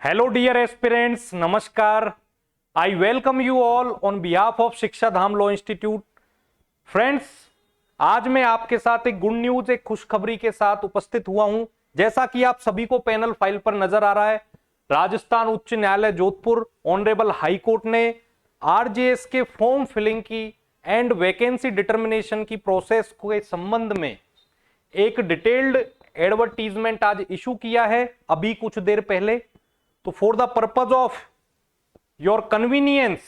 Hello dear aspirants, नमस्कार। I welcome you all on behalf of शिक्षा धाम law institute. Friends, आज मैं आपके साथ एक गुड न्यूज, एक खुशखबरी के साथ उपस्थित हुआ हूं। जैसा कि आप सभी को पैनल फाइल पर नजर आ रहा है, राजस्थान उच्च न्यायालय जोधपुर ऑनरेबल हाई कोर्ट ने आरजेएस के फॉर्म फिलिंग की एंड वैकेंसी डिटर्मिनेशन की प्रोसेस के संबंध में एक डिटेल्ड एडवर्टीजमेंट आज इशू किया है, अभी कुछ देर पहले। तो for the purpose of your convenience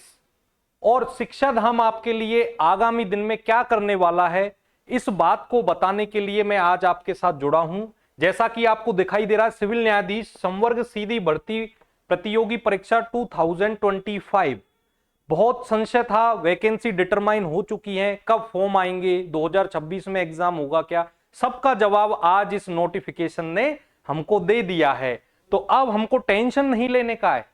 और शिक्षा धाम आपके लिए आगामी दिन में क्या करने वाला है, इस बात को बताने के लिए मैं आज आपके साथ जुड़ा हूं। जैसा कि आपको दिखाई दे रहा है, सिविल न्यायाधीश संवर्ग सीधी भर्ती प्रतियोगी परीक्षा 2025 बहुत संशय था, वैकेंसी डिटरमाइन हो चुकी है, कब फॉर्म आएंगे, 2026 में एग्जाम होगा क्या, सबका जवाब आज इस नोटिफिकेशन ने हमको दे दिया है। तो अब हमको टेंशन नहीं लेने का है,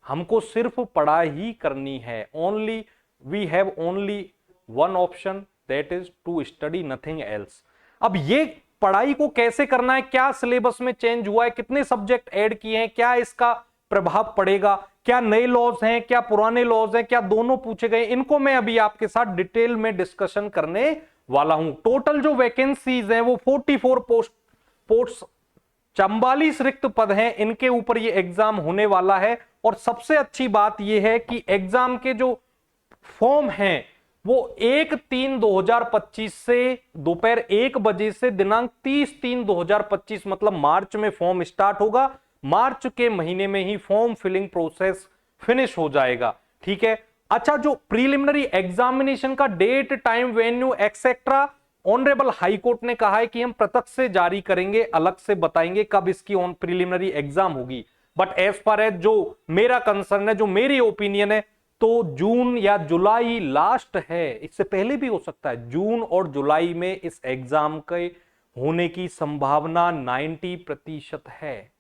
हमको सिर्फ पढ़ाई करनी है। Only we have only one option, that is to study, nothing else. अब ये पढ़ाई को कैसे करना है, क्या सिलेबस में चेंज हुआ है, कितने सब्जेक्ट ऐड किए हैं, क्या इसका प्रभाव पड़ेगा, क्या नए लॉज हैं, क्या पुराने लॉज हैं, क्या दोनों पूछे गए, इनको मैं अभी आपके साथ डिटेल में डिस्कशन करने वाला हूं। टोटल जो वैकेंसीज हैं वो 44 पोस्ट 44 रिक्त पद हैं, इनके ऊपर ये एग्जाम होने वाला है। और सबसे अच्छी बात यह है कि एग्जाम के जो फॉर्म हैं वो 1/3/2025 से दोपहर 1 बजे से दिनांक 30/3/2025 मतलब मार्च में फॉर्म स्टार्ट होगा। मार्च के महीने में ही फॉर्म फिलिंग प्रोसेस फिनिश हो जाएगा। ठीक है। अच्छा, जो प्रीलिमिनरी एग्जामिनेशन का date, time, venue etcetera honourable high court ने कहा है कि हम पृथक से जारी करेंगे, अलग से बताएंगे कब इसकी ऑन प्रीलिमिनरी एग्जाम होगी। बट एज फार एज जो मेरा कंसर्न है, जो मेरी ओपिनियन है, तो जून या जुलाई लास्ट है, इससे पहले भी हो सकता है। जून और जुलाई में इस एग्जाम के होने की संभावना 90% है।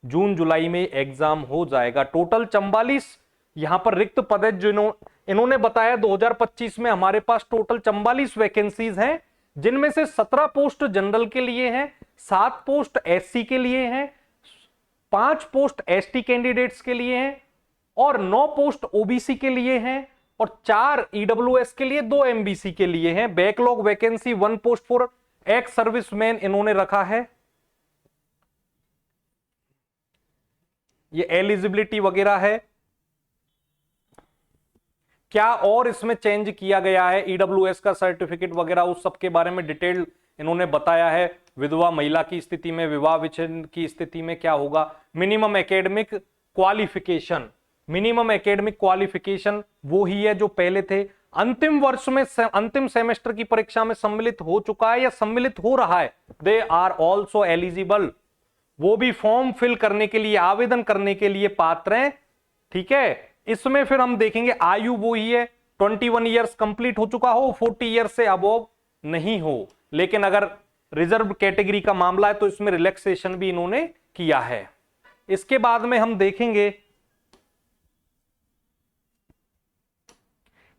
जून जुलाई में एग्जाम हो जाएगा। टोटल 44 यहां पर रिक्त पद है, जो इन्होंने बताया 2025 में हमारे पास टोटल 44 वैकेंसीज हैं, जिनमें से 17 पोस्ट जनरल के लिए हैं, 7 पोस्ट एससी के लिए हैं, 5 पोस्ट एसटी कैंडिडेट्स के लिए हैं और 9 पोस्ट ओबीसी के लिए हैं और 4 ईडब्ल्यूएस के लिए, 2 एमबीसी के लिए हैं। Backlog vacancy 1 post for ex serviceman इन्होंने रखा है। ये एलिजिबिलिटी वगैरह है। क्या और इसमें चेंज किया गया है, ईडब्ल्यूएस का सर्टिफिकेट वगैरह, उस सब के बारे में डिटेल इन्होंने बताया है। विधवा महिला की स्थिति में, विवाह विच्छेद की स्थिति में क्या होगा। Minimum academic qualification, minimum academic qualification वो ही है जो पहले थे। अंतिम वर्ष में, अंतिम सेमेस्टर की परीक्षा में सम्मिलित हो चुका है या सम्मिलित हो रहा है, दे आर ऑल्सो एलिजिबल। वो भी फॉर्म फिल करने के लिए, आवेदन करने के लिए पात्र हैं। ठीक है। इसमें फिर हम देखेंगे आयु वो ही है, 21 ईयर्स कंप्लीट हो चुका हो, 40 ईयर्स से अबव नहीं हो। लेकिन अगर रिजर्व कैटेगरी का मामला है तो इसमें रिलैक्सेशन भी इन्होंने किया है। इसके बाद में हम देखेंगे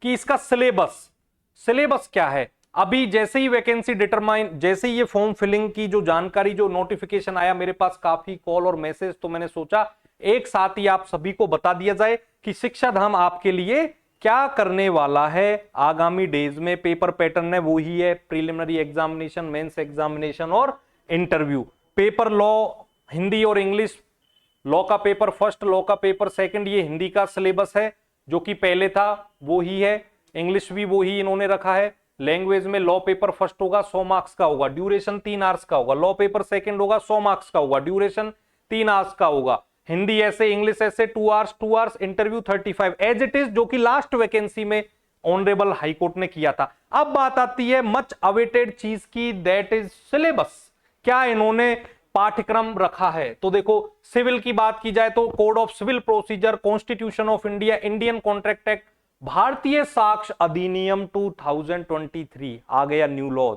कि इसका सिलेबस क्या है। अभी जैसे ही वैकेंसी डिटरमाइन, जैसे ही ये फॉर्म फिलिंग की जो जानकारी, जो नोटिफिकेशन आया, मेरे पास काफी कॉल और मैसेज, तो मैंने सोचा एक साथ ही आप सभी को बता दिया जाए कि शिक्षा धाम आपके लिए क्या करने वाला है आगामी डेज में। पेपर पैटर्न है वो ही है, प्रीलिमिनरी एग्जामिनेशन, मेंस एग्जामिनेशन और इंटरव्यू। पेपर लॉ हिंदी और इंग्लिश, लॉ का पेपर फर्स्ट, लॉ का पेपर सेकंड, ये हिंदी का सिलेबस है जो कि पहले था वो ही है। इंग्लिश भी वो ही इन्होंने रखा है। लैंग्वेज में लॉ पेपर फर्स्ट होगा, 100 मार्क्स का होगा, ड्यूरेशन 3 आवर्स का होगा। लॉ पेपर सेकंड होगा, 100 मार्क्स का होगा, ड्यूरेशन 3 आवर्स का होगा। हिंदी ऐसे, इंग्लिश ऐसे 2 hours, interview 35 as it is, जो कि लास्ट वैकेंसी में ऑनरेबल हाई कोर्ट ने किया था। अब बात आती है मच अवेटेड चीज की, दैट इज सिलेबस। क्या इन्होंने पाठ्यक्रम रखा है? तो देखो, सिविल की बात की जाए तो code of civil procedure, constitution of India, Indian contract act, Bharatiya Sakshya अधिनियम 2023 आ गया, न्यू लॉज।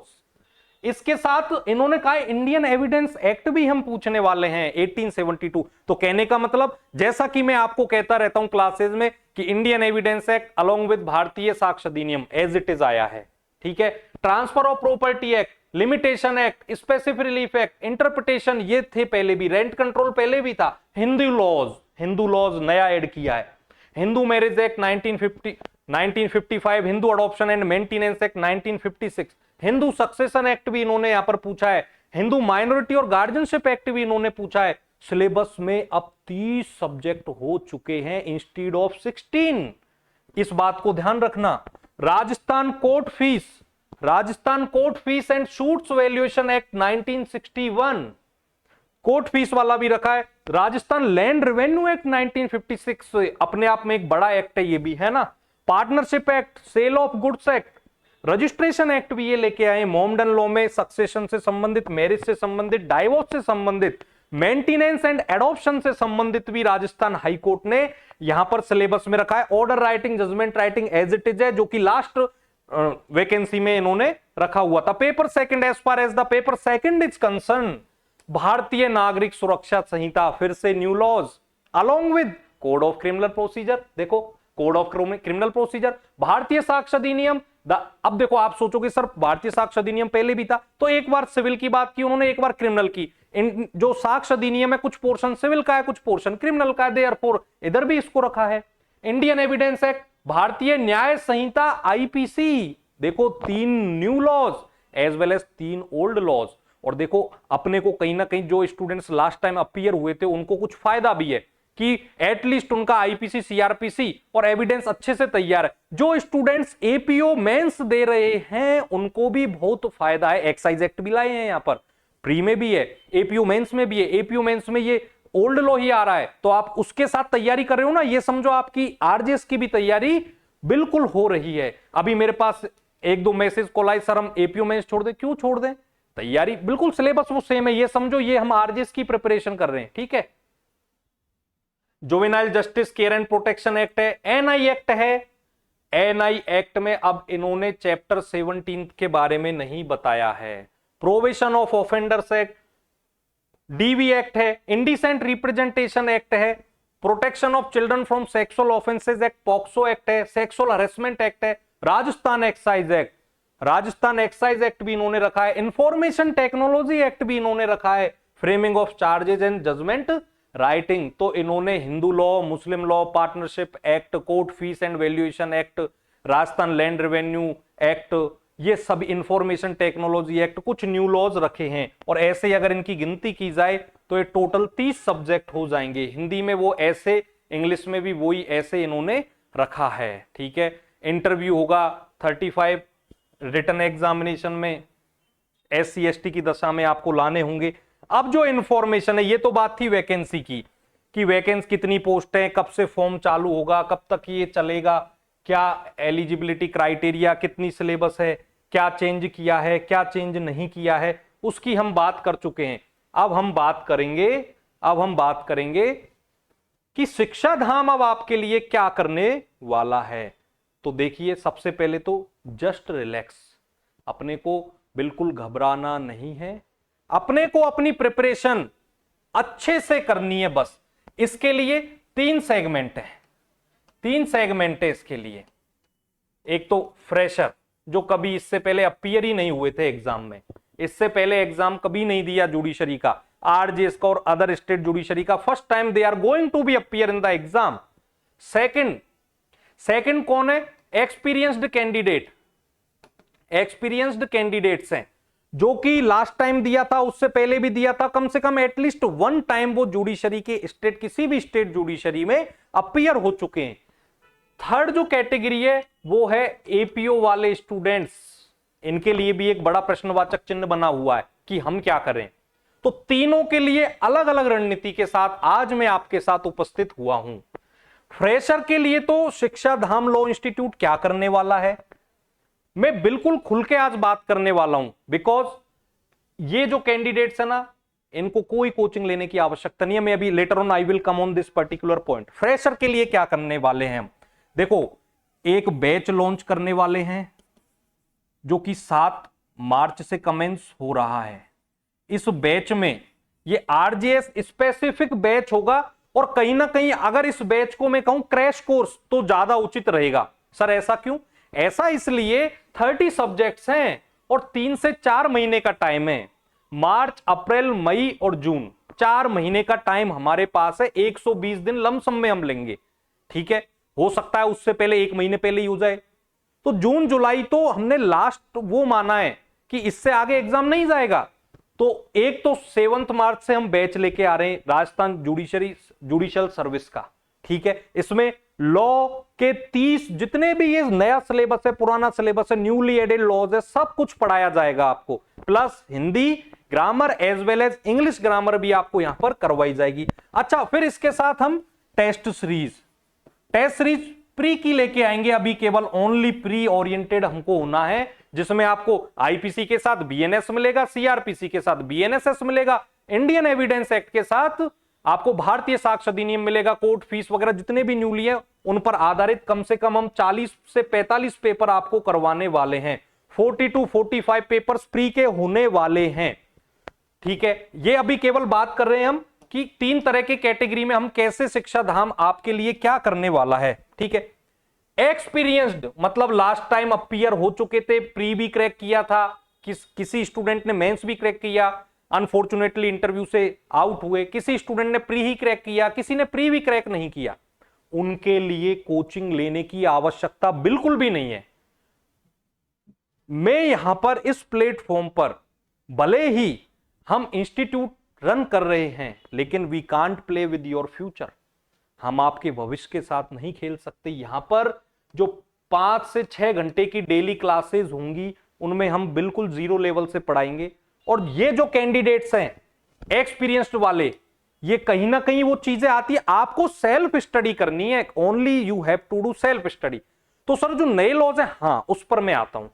इसके साथ इन्होंने कहा इंडियन एविडेंस एक्ट भी हम पूछने वाले हैं, 1872। तो कहने का मतलब, जैसा कि मैं आपको कहता रहता हूं क्लासेस में, कि Indian evidence act along with भारतीय साक्ष्य अधिनियम एज इट इज आया है। ठीक है। Transfer of property act, limitation act, specific relief act, interpretation, ये थे पहले भी। रेंट कंट्रोल पहले भी था। हिंदू लॉज, हिंदू लॉज नया ऐड किया है। Hindu marriage act 1955, Hindu adoption and maintenance act 1956, Hindu succession act भी इन्होंने यहां पर पूछा है, हिंदू माइनॉरिटी और गार्जियनशिप एक्ट भी इन्होंने पूछा है। सिलेबस में अब 30 सब्जेक्ट हो चुके हैं इंस्टीड ऑफ 16। इस बात को ध्यान रखना। Rajasthan court fees and suits valuation act 1961, court fees वाला भी रखा है। राजस्थान लैंड रेवेन्यू एक्ट 1956 अपने आप में एक बड़ा एक्ट है, ये भी है ना। Partnership act, sale of goods act, registration act भी ये लेके आए। मोमडन लॉ में सक्सेशन से संबंधित, मैरिज से संबंधित, डाइवोर्स से संबंधित, मेंटेनेंस एंड एडॉप्शन से संबंधित भी राजस्थान हाई कोर्ट ने यहां पर सिलेबस में रखा है। Order writing, judgement writing as it is है, जो कि लास्ट वैकेंसी में इन्होंने रखा हुआ था। Paper second, as far as the paper second is concern, Bharatiya Nagarik Suraksha Sanhita, फिर से new laws along with code of criminal procedure. देखो code of criminal procedure, Bharatiya Sakshya अधिनियम। अब देखो आप सोचोगे सर भारतीय साक्ष्य अधिनियम पहले भी था, तो एक बार सिविल की बात की उन्होंने, एक बार क्रिमिनल की। इन जो साक्ष्य अधिनियम है कुछ पोर्शन सिविल का है, कुछ पोर्शन क्रिमिनल का है, देयरफॉर इधर भी इसको रखा है। इंडियन एविडेंस एक्ट, भारतीय न्याय संहिता आईपीसी, देखो 3 new laws as well as 3 old laws. और देखो अपने को कहीं ना कहीं जो स्टूडेंट्स लास्ट टाइम अपीयर हुए थे उनको कुछ फायदा भी है कि एटलीस्ट उनका आईपीसी, सीआरपीसी और एविडेंस अच्छे से तैयार है। जो स्टूडेंट्स एपीओ मेंस दे रहे हैं उनको भी बहुत फायदा है। एक्साइज एक्ट भी लाए हैं यहां पर, प्री में भी है, एपीओ मेंस में भी है। एपीओ मेंस में ये ओल्ड लॉ ही आ रहा है, तो आप उसके साथ तैयारी कर रहे हो ना, ये समझो आपकी आरजेएस की भी तैयारी बिल्कुल हो रही है। अभी मेरे पास 1-2 मैसेज कॉल आए, सर हम एपीओ मेंस छोड़ दें। क्यों छोड़ दें? तैयारी बिल्कुल सिलेबस वो सेम है, ये समझो ये हम आरजेएस की प्रिपरेशन कर रहे हैं, ठीक है। Juvenile justice care and protection act है, एनआई एक्ट है। एनआई एक्ट में अब इन्होंने चैप्टर 17 के बारे में नहीं बताया है। Provision of offenders act, DV act है, इंडिसेंट रिप्रेजेंटेशन एक्ट है, protection of children from sexual offences act, POCSO act है, सेक्सुअल हरेसमेंट एक्ट है, Rajasthan excise act, Rajasthan excise act भी इन्होंने रखा है, इंफॉर्मेशन टेक्नोलॉजी एक्ट भी इन्होंने रखा है, framing of charges and judgement writing. तो इन्होंने Hindu law, Muslim law, partnership act, court fees and valuation act, Rajasthan land revenue act, ये सब इंफॉर्मेशन टेक्नोलॉजी एक्ट, कुछ न्यू लॉज रखे हैं। और ऐसे अगर इनकी गिनती की जाए तो ये टोटल 30 सब्जेक्ट हो जाएंगे। हिंदी में वो ऐसे, इंग्लिश में भी वही ऐसे इन्होंने रखा है, ठीक है। इंटरव्यू होगा 35, रिटन एग्जामिनेशन में SC ST की दशा में आपको लाने होंगे। अब जो इंफॉर्मेशन है, ये तो बात थी वैकेंसी की, कि वैकेंसी कितनी पोस्ट है, कब से फॉर्म चालू होगा, कब तक ये चलेगा, क्या एलिजिबिलिटी क्राइटेरिया, कितनी सिलेबस है, क्या चेंज किया है, क्या चेंज नहीं किया है, उसकी हम बात कर चुके हैं। अब हम बात करेंगे कि शिक्षा धाम अब आपके लिए क्या करने वाला है। तो देखिए सबसे पहले तो जस्ट रिलैक्स, अपने को बिल्कुल घबराना नहीं है, अपने को अपनी प्रिपरेशन अच्छे से करनी है बस। इसके लिए 3 सेगमेंट है इसके लिए। एक तो फ्रेशर, जो कभी इससे पहले अपीयर ही नहीं हुए थे एग्जाम में, इससे पहले एग्जाम कभी नहीं दिया जुडिशरी का, आरजेएस का और अदर स्टेट जुडिशरी का, first time they are going to be appear in the exam. Second कौन है? एक्सपीरियंस्ड कैंडिडेट्स हैं, जो कि लास्ट टाइम दिया था, उससे पहले भी दिया था, कम से कम एटलीस्ट 1 टाइम वो जुडिशरी के स्टेट, किसी भी स्टेट जुडिशरी में अपीयर हो चुके हैं। थर्ड जो कैटेगरी है वो है एपीओ वाले स्टूडेंट्स, इनके लिए भी एक बड़ा प्रश्नवाचक चिन्ह बना हुआ है कि हम क्या करें। तो तीनों के लिए अलग अलग रणनीति के साथ आज मैं आपके साथ उपस्थित हुआ हूं। फ्रेशर के लिए तो शिक्षा धाम लॉ इंस्टीट्यूट क्या करने वाला है, मैं बिल्कुल खुल के आज बात करने वाला हूं, बिकॉज ये जो कैंडिडेट्स है ना, इनको कोई कोचिंग लेने की आवश्यकता नहीं है। मैं अभी later on I will come on this particular point. Fresher के लिए क्या करने वाले हैं हम, देखो एक बैच लॉन्च करने वाले हैं जो कि 7 मार्च से कमेंस हो रहा है। इस बैच में ये आरजेएस स्पेसिफिक बैच होगा, और कहीं ना कहीं अगर इस बैच को मैं कहूं क्रैश कोर्स तो ज्यादा उचित रहेगा। सर ऐसा क्यों? ऐसा इसलिए 30 सब्जेक्ट्स हैं और 3 से 4 महीने का टाइम है, मार्च, अप्रैल, मई और जून, 4 महीने का टाइम हमारे पास है, 120 दिन लमसम में हम लेंगे, ठीक है। हो सकता है उससे पहले 1 महीने पहले ही हो जाए। तो जून जुलाई तो हमने लास्ट वो माना है कि इससे आगे एग्जाम नहीं जाएगा। तो एक तो 7 मार्च से हम बैच लेके आ रहे हैं राजस्थान जुडिशियल सर्विस का, ठीक है। इसमें लॉ के 30 जितने भी ये नया सिलेबस है, पुराना सिलेबस है, न्यूली एडेड लॉज है, सब कुछ पढ़ाया जाएगा आपको, plus Hindi grammar as well as English grammar भी आपको यहां पर करवाई जाएगी। अच्छा, फिर इसके साथ हम टेस्ट सीरीज प्री की लेके आएंगे। अभी केवल ओनली प्री ओरिएंटेड हमको होना है, जिसमें आपको आईपीसी के साथ बीएनएस मिलेगा, सीआरपीसी के साथ बीएनएसएस मिलेगा, इंडियन एविडेंस एक्ट के साथ आपको भारतीय साक्ष्य अधिनियम मिलेगा, कोर्ट फीस वगैरह जितने भी न्यूली है उन पर आधारित कम से कम हम 40 से 45 पेपर आपको करवाने वाले हैं। 40 to 45 पेपर्स प्री के होने वाले हैं, ठीक है। ये अभी केवल बात कर रहे हैं हम कि 3 तरह की कैटेगरी में हम कैसे शिक्षा धाम आपके लिए क्या करने वाला है, ठीक है। एक्सपीरियंस्ड मतलब लास्ट टाइम अपीयर हो चुके थे, प्री भी क्रैक किया था, किसी स्टूडेंट ने मेंस भी क्रैक किया, अनफॉर्चुनेटली इंटरव्यू से आउट हुए, किसी स्टूडेंट ने प्री ही क्रैक किया, किसी ने प्री भी क्रैक नहीं किया, उनके लिए कोचिंग लेने की आवश्यकता बिल्कुल भी नहीं है। मैं यहां पर इस प्लेटफॉर्म पर भले ही हम इंस्टीट्यूट रन कर रहे हैं, लेकिन we can't play with your future. हम आपके भविष्य के साथ नहीं खेल सकते। यहां पर जो 5 से 6 घंटे की डेली क्लासेस होंगी, उनमें हम बिल्कुल 0 लेवल से पढ़ाएंगे। और ये जो कैंडिडेट्स हैं एक्सपीरियंस्ड वाले, ये कहीं ना कहीं वो चीजें आती है, आपको सेल्फ स्टडी करनी है, only you have to do self study. तो सर जो नए लॉज है, हाँ उस पर मैं आता हूं।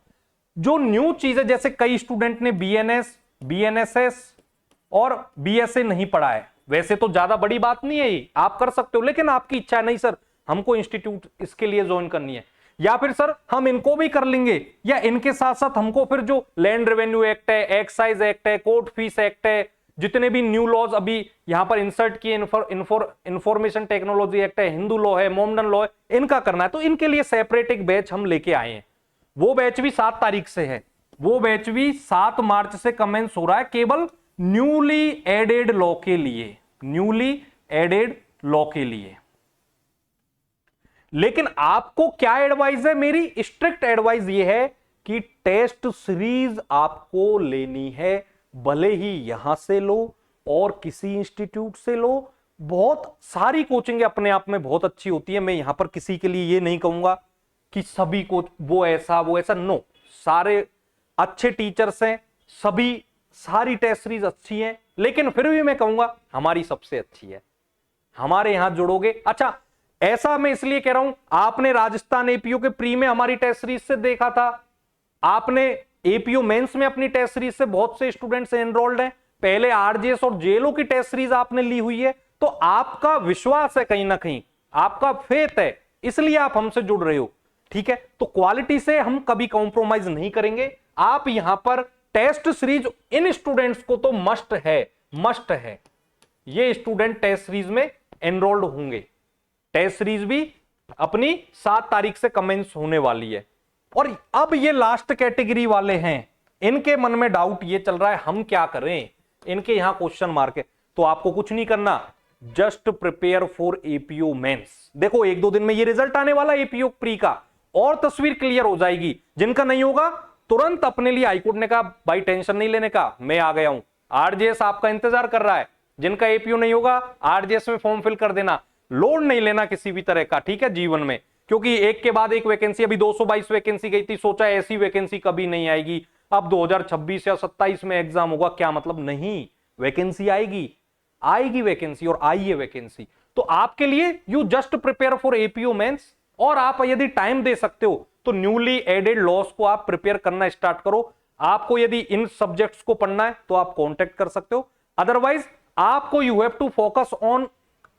जो न्यू चीज है, जैसे कई स्टूडेंट ने बीएनएस, बीएनएसएस और बीएसए नहीं पढ़ा है, वैसे तो ज्यादा बड़ी बात नहीं है, ये आप कर सकते हो, लेकिन आपकी इच्छा नहीं सर हमको इंस्टीट्यूट इसके लिए ज्वाइन करनी है, या फिर सर हम इनको भी कर लेंगे, या इनके साथ साथ हमको फिर जो लैंड रेवेन्यू एक्ट है, एक्साइज एक्ट है, कोर्ट फीस एक्ट है, जितने भी न्यू लॉज अभी यहां पर इंसर्ट किए, इंफॉर्मेशन टेक्नोलॉजी एक्ट है, हिंदू लॉ है, मोमडन लॉ है, इनका करना है, तो इनके लिए सेपरेट एक बैच हम लेके आए हैं। वो बैच भी 7 तारीख से है, वो बैच भी 7 मार्च से कमेंस हो रहा है, केवल न्यूली एडेड लॉ के लिए, न्यूली एडेड लॉ के लिए। लेकिन आपको क्या एडवाइस है? मेरी स्ट्रिक्ट एडवाइस ये है कि टेस्ट सीरीज आपको लेनी है, भले ही यहां से लो और किसी इंस्टीट्यूट से लो। बहुत सारी कोचिंग अपने आप में बहुत अच्छी होती है, मैं यहां पर किसी के लिए ये नहीं कहूंगा कि सभी को वो ऐसा नो, सारे अच्छे टीचर्स हैं, सारी टेस्ट सीरीज अच्छी हैं, लेकिन फिर भी मैं कहूंगा हमारी सबसे अच्छी है, हमारे यहां जुड़ोगे। अच्छा, ऐसा मैं इसलिए कह रहा हूं, आपने राजस्थान एपीओ के प्री में हमारी टेस्ट सीरीज से देखा था, आपने एपीओ मेंस में अपनी टेस्ट सीरीज से बहुत से स्टूडेंट्स एनरोल्ड हैं, पहले आरजेएस और जेएलओ की टेस्ट सीरीज आपने ली हुई है, तो आपका विश्वास है, कहीं ना कहीं आपका फेथ है, इसलिए आप हमसे जुड़ रहे हो, ठीक है। तो क्वालिटी से हम कभी कॉम्प्रोमाइज नहीं करेंगे। आप यहां पर टेस्ट सीरीज इन स्टूडेंट्स को तो मस्ट है, ये स्टूडेंट टेस्ट सीरीज में एनरोल्ड होंगे। टेस्ट सीरीज भी अपनी 7 तारीख से कमेंस होने वाली है। और अब ये लास्ट कैटेगरी वाले हैं, इनके मन में डाउट ये चल रहा है हम क्या करें, इनके यहां क्वेश्चन मार्क है। तो आपको कुछ नहीं करना, just prepare for APO mains. देखो 1-2 दिन में ये रिजल्ट आने वाला एपीओ प्री का, और तस्वीर क्लियर हो जाएगी। जिनका नहीं होगा तुरंत अपने लिए हाईकोर्ट ने कहा भाई टेंशन नहीं लेने का, मैं आ गया हूं, आरजेएस आपका इंतजार कर रहा है। जिनका एपीओ नहीं होगा आरजेएस में फॉर्म फिल कर देना, लोड नहीं लेना किसी भी तरह का, ठीक है, जीवन में, क्योंकि एक के बाद एक वैकेंसी, अभी 222 वैकेंसी गई थी, सोचा ऐसी वैकेंसी कभी नहीं आएगी, अब 2026 या 27 में एग्जाम होगा, क्या मतलब, नहीं, वैकेंसी आएगी वैकेंसी, और आई है वैकेंसी। तो आपके लिए you just prepare for APO mains, और आप यदि टाइम दे सकते हो तो न्यूली एडेड लॉज को आप प्रिपेयर करना स्टार्ट करो। आपको यदि इन सब्जेक्ट्स को पढ़ना है तो आप कांटेक्ट कर सकते हो, अदरवाइज आपको you have to focus on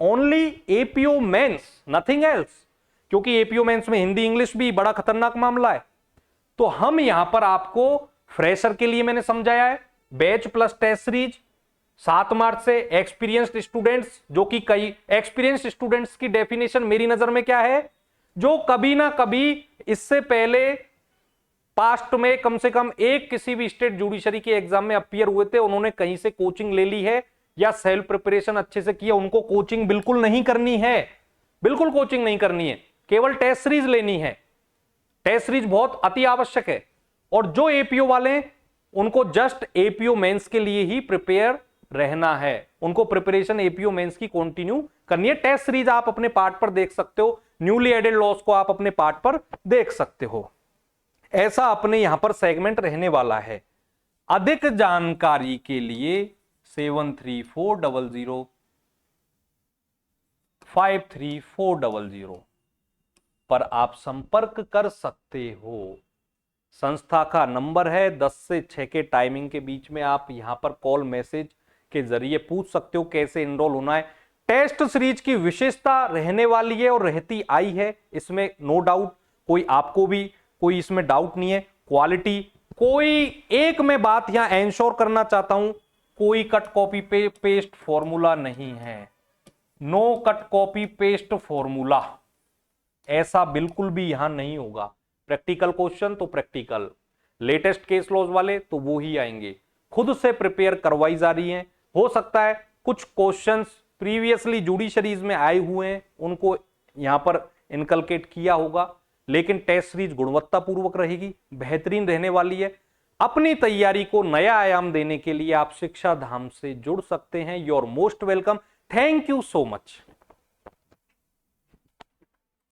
only APO mains, nothing else, क्योंकि एपीओ मेंस में हिंदी इंग्लिश भी बड़ा खतरनाक मामला है। तो हम यहां पर आपको फ्रेशर के लिए मैंने समझाया है, बैच प्लस टेस्ट सीरीज 7 मार्च से। एक्सपीरियंस्ड स्टूडेंट्स, जो कि कई एक्सपीरियंस्ड स्टूडेंट्स की डेफिनेशन मेरी नजर में क्या है, जो कभी ना कभी इससे पहले पास्ट में कम से कम एक किसी भी स्टेट जुडिशरी के एग्जाम में अपीयर हुए थे, उन्होंने कहीं से कोचिंग ले ली है, या सेल्फ प्रिपरेशन अच्छे से किया, उनको कोचिंग बिल्कुल नहीं करनी है, बिल्कुल कोचिंग नहीं करनी है, केवल टेस्ट सीरीज लेनी है। टेस्ट सीरीज बहुत अति आवश्यक है। और जो एपीओ वाले हैं उनको जस्ट एपीओ मेंस के लिए ही प्रिपेयर रहना है, उनको प्रिपरेशन एपीओ मेंस की कंटिन्यू करनी है। टेस्ट सीरीज आप अपने पार्ट पर देख सकते हो, न्यूली एडेड लॉस को आप अपने पार्ट पर देख सकते हो। ऐसा अपने यहां पर सेगमेंट रहने वाला है। अधिक जानकारी के लिए 73405340 पर आप संपर्क कर सकते हो। संस्था का नंबर है 10 से 6 के टाइमिंग के बीच में आप यहां पर कॉल मैसेज के जरिए पूछ सकते हो कैसे एनरोल होना है। टेस्ट सीरीज की विशेषता रहने वाली है और रहती आई है, इसमें नो डाउट, कोई आपको भी कोई इसमें डाउट नहीं है। क्वालिटी, कोई एक मैं बात यहां एंश्योर करना चाहता हूं, कोई कट कॉपी पेस्ट फॉर्मूला नहीं है, no cut copy paste formula, ऐसा बिल्कुल भी यहां नहीं होगा। प्रैक्टिकल क्वेश्चन तो प्रैक्टिकल, लेटेस्ट केस लॉज वाले तो वो ही आएंगे। खुद से प्रिपेयर करवाई जा रही हैं। हो सकता है कुछ क्वेश्चंस प्रीवियसली जुडिशरीज में आए हुए हैं उनको यहां पर इनकलकेट किया होगा, लेकिन टेस्ट सीरीज गुणवत्तापूर्वक रहेगी, बेहतरीन रहने वाली है। अपनी तैयारी को नया आयाम देने के लिए आप शिक्षा धाम से जुड़ सकते हैं। You are most welcome. Thank you so much.